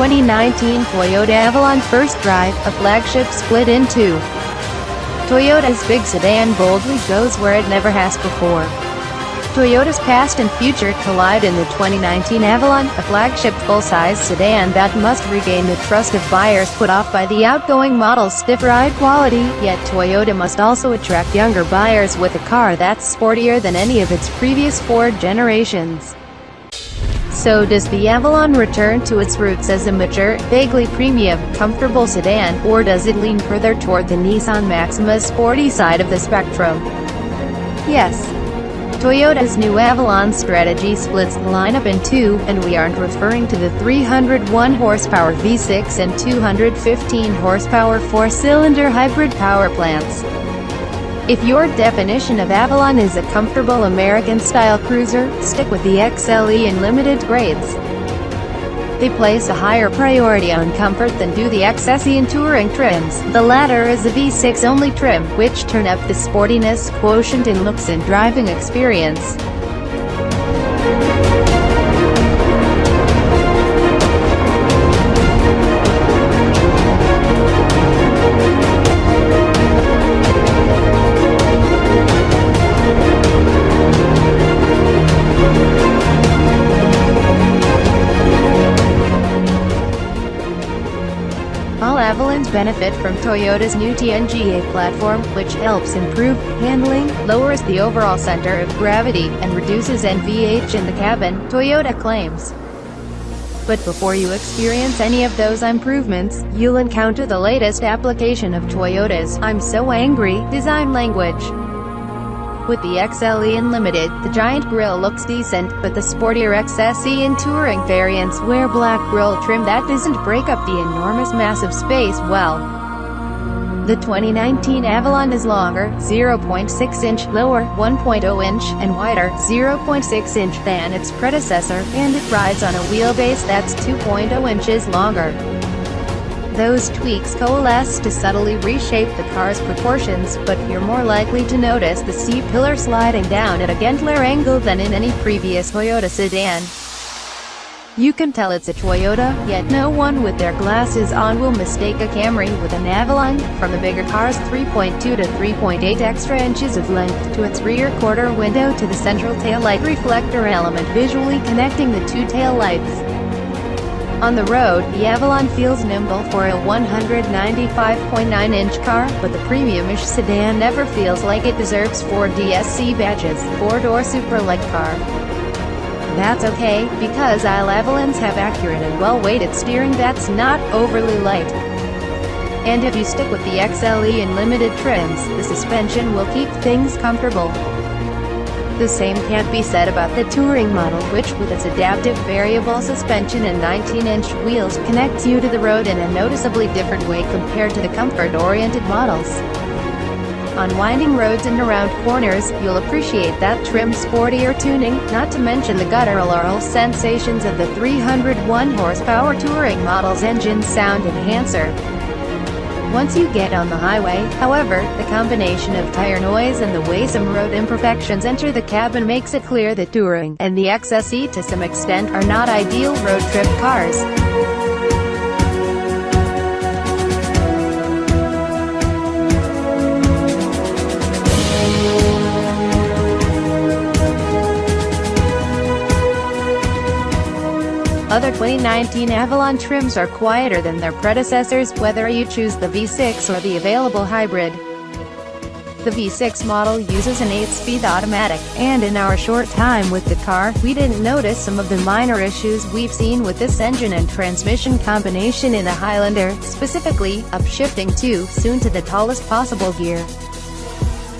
2019 Toyota Avalon First Drive, a flagship split in two. Toyota's big sedan boldly goes where it never has before. Toyota's past and future collide in the 2019 Avalon, a flagship full-size sedan that must regain the trust of buyers put off by the outgoing model's stiff ride quality, yet Toyota must also attract younger buyers with a car that's sportier than any of its previous four generations. So does the Avalon return to its roots as a mature, vaguely premium, comfortable sedan, or does it lean further toward the Nissan Maxima's sporty side of the spectrum? Yes. Toyota's new Avalon strategy splits the lineup in two, and we aren't referring to the 301 horsepower V6 and 215 horsepower four-cylinder hybrid power plants. If your definition of Avalon is a comfortable American-style cruiser, stick with the XLE and Limited grades. They place a higher priority on comfort than do the XSE and Touring trims. The latter is a V6-only trim, which turn up the sportiness, quotient in looks and driving experience. All Avalons benefit from Toyota's new TNGA platform, which helps improve handling, lowers the overall center of gravity, and reduces NVH in the cabin, Toyota claims. But before you experience any of those improvements, you'll encounter the latest application of Toyota's "I'm so angry" design language. With the XLE and Limited, the giant grille looks decent, but the sportier XSE and Touring variants wear black grille trim that doesn't break up the enormous mass of space well. The 2019 Avalon is longer, 0.6-inch, lower, 1.0-inch, and wider, 0.6-inch than its predecessor, and it rides on a wheelbase that's 2.0 inches longer. Those tweaks coalesce to subtly reshape the car's proportions, but you're more likely to notice the C-pillar sliding down at a Gentler angle than in any previous Toyota sedan. You can tell it's a Toyota, yet no one with their glasses on will mistake a Camry with an Avalon. From the bigger car's 3.2 to 3.8 extra inches of length to its rear quarter window to the central taillight reflector element visually connecting the two taillights. On the road, the Avalon feels nimble for a 195.9-inch car, but the premium-ish sedan never feels like it deserves 4 DSC badges, 4-door super-light car. That's okay, because all Avalons have accurate and well-weighted steering that's not overly light. And if you stick with the XLE and Limited trims, the suspension will keep things comfortable. The same can't be said about the Touring model, which with its adaptive variable suspension and 19-inch wheels connects you to the road in a noticeably different way compared to the comfort-oriented models. On winding roads and around corners, you'll appreciate that trim's sportier tuning, not to mention the guttural sensations of the 301 horsepower Touring model's engine sound enhancer. Once you get on the highway, however, the combination of tire noise and the way some road imperfections enter the cabin makes it clear that Touring, and the XSE to some extent, are not ideal road trip cars. Other 2019 Avalon trims are quieter than their predecessors, whether you choose the V6 or the available hybrid. The V6 model uses an 8-speed automatic, and in our short time with the car, we didn't notice some of the minor issues we've seen with this engine and transmission combination in the Highlander, specifically, upshifting too soon to the tallest possible gear.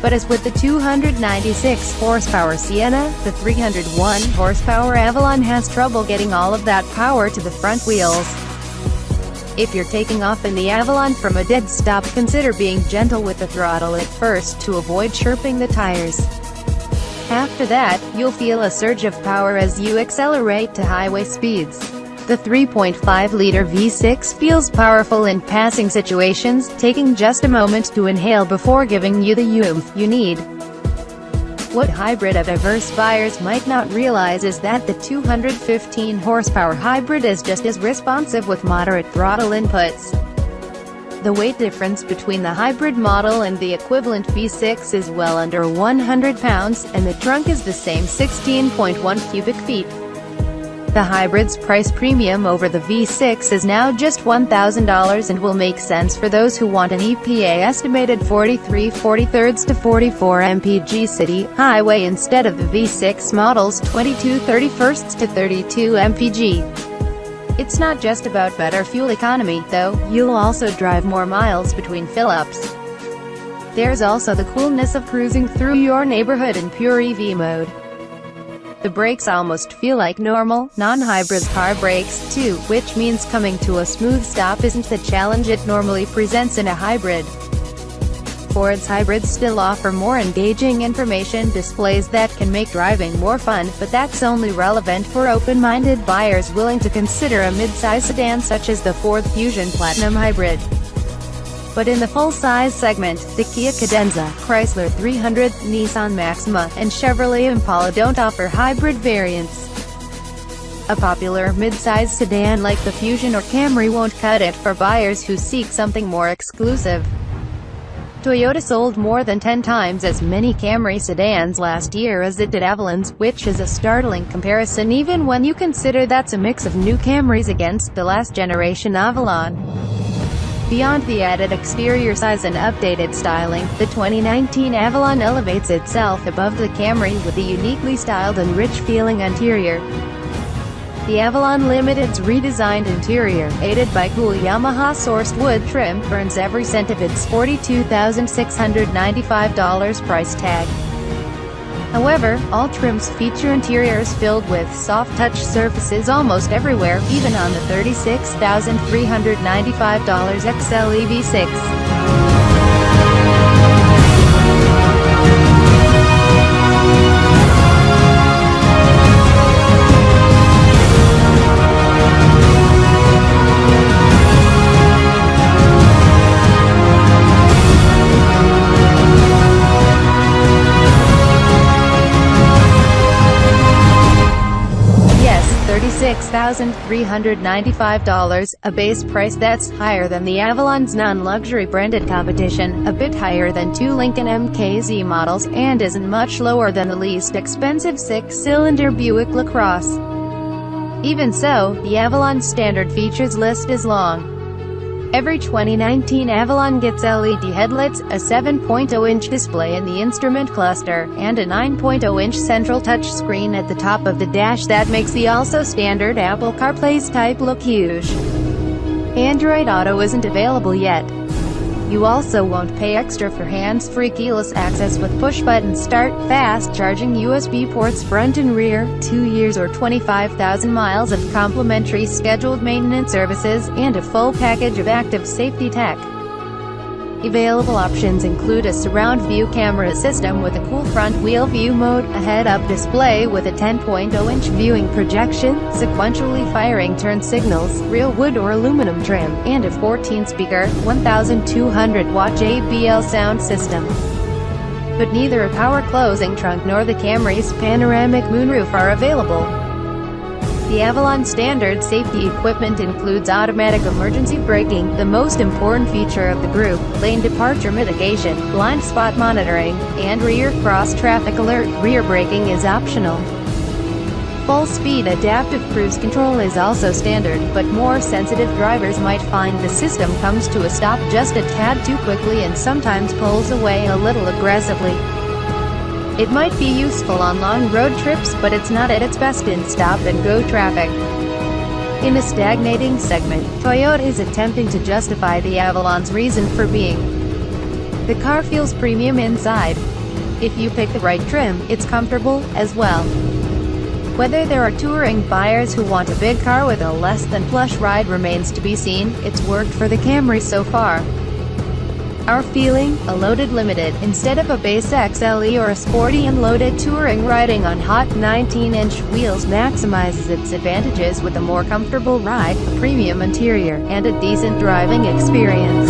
But as with the 296 horsepower Sienna, the 301 horsepower Avalon has trouble getting all of that power to the front wheels. If you're taking off in the Avalon from a dead stop, consider being gentle with the throttle at first to avoid chirping the tires. After that, you'll feel a surge of power as you accelerate to highway speeds. The 3.5-liter V6 feels powerful in passing situations, taking just a moment to inhale before giving you the oomph you need. What hybrid of diverse buyers might not realize is that the 215 horsepower hybrid is just as responsive with moderate throttle inputs. The weight difference between the hybrid model and the equivalent V6 is well under 100 pounds, and the trunk is the same 16.1 cubic feet. The hybrid's price premium over the V6 is now just $1,000 and will make sense for those who want an EPA-estimated 43/43 to 44 mpg city highway instead of the V6 model's 22/31 to 32 mpg. It's not just about better fuel economy, though. You'll also drive more miles between fill-ups. There's also the coolness of cruising through your neighborhood in pure EV mode. The brakes almost feel like normal, non-hybrid car brakes, too, which means coming to a smooth stop isn't the challenge it normally presents in a hybrid. Ford's hybrids still offer more engaging information displays that can make driving more fun, but that's only relevant for open-minded buyers willing to consider a mid-size sedan such as the Ford Fusion Platinum Hybrid. But in the full-size segment, the Kia Cadenza, Chrysler 300, Nissan Maxima, and Chevrolet Impala don't offer hybrid variants. A popular mid-size sedan like the Fusion or Camry won't cut it for buyers who seek something more exclusive. Toyota sold more than 10 times as many Camry sedans last year as it did Avalons, which is a startling comparison even when you consider that's a mix of new Camrys against the last-generation Avalon. Beyond the added exterior size and updated styling, the 2019 Avalon elevates itself above the Camry with a uniquely styled and rich-feeling interior. The Avalon Limited's redesigned interior, aided by cool Yamaha-sourced wood trim, burns every cent of its $42,695 price tag. However, all trims feature interiors filled with soft-touch surfaces almost everywhere, even on the $36,395 XLE V6. $36,395, a base price that's higher than the Avalon's non-luxury branded competition, a bit higher than two Lincoln MKZ models, and isn't much lower than the least expensive six-cylinder Buick LaCrosse. Even so, the Avalon standard features list is long. Every 2019 Avalon gets LED headlights, a 7.0-inch display in the instrument cluster, and a 9.0-inch central touchscreen at the top of the dash that makes the also-standard Apple CarPlay's type look huge. Android Auto isn't available yet. You also won't pay extra for hands-free keyless access with push-button start, fast-charging USB ports front and rear, 2 years or 25,000 miles of complimentary scheduled maintenance services, and a full package of active safety tech. Available options include a surround view camera system with a cool front-wheel view mode, a head-up display with a 10.0-inch viewing projection, sequentially firing turn signals, real wood or aluminum trim, and a 14-speaker, 1,200-watt JBL sound system. But neither a power-closing trunk nor the Camry's panoramic moonroof are available. The Avalon standard safety equipment includes automatic emergency braking, the most important feature of the group, lane departure mitigation, blind spot monitoring, and rear cross-traffic alert. Rear braking is optional. Full-speed adaptive cruise control is also standard, but more sensitive drivers might find the system comes to a stop just a tad too quickly and sometimes pulls away a little aggressively. It might be useful on long road trips, but it's not at its best in stop-and-go traffic. In a stagnating segment, Toyota is attempting to justify the Avalon's reason for being. The car feels premium inside. If you pick the right trim, it's comfortable, as well. Whether there are touring buyers who want a big car with a less-than-plush ride remains to be seen. It's worked for the Camry so far. Our feeling, a loaded Limited, instead of a base XLE or a sporty and loaded Touring riding on hot 19-inch wheels maximizes its advantages with a more comfortable ride, a premium interior, and a decent driving experience.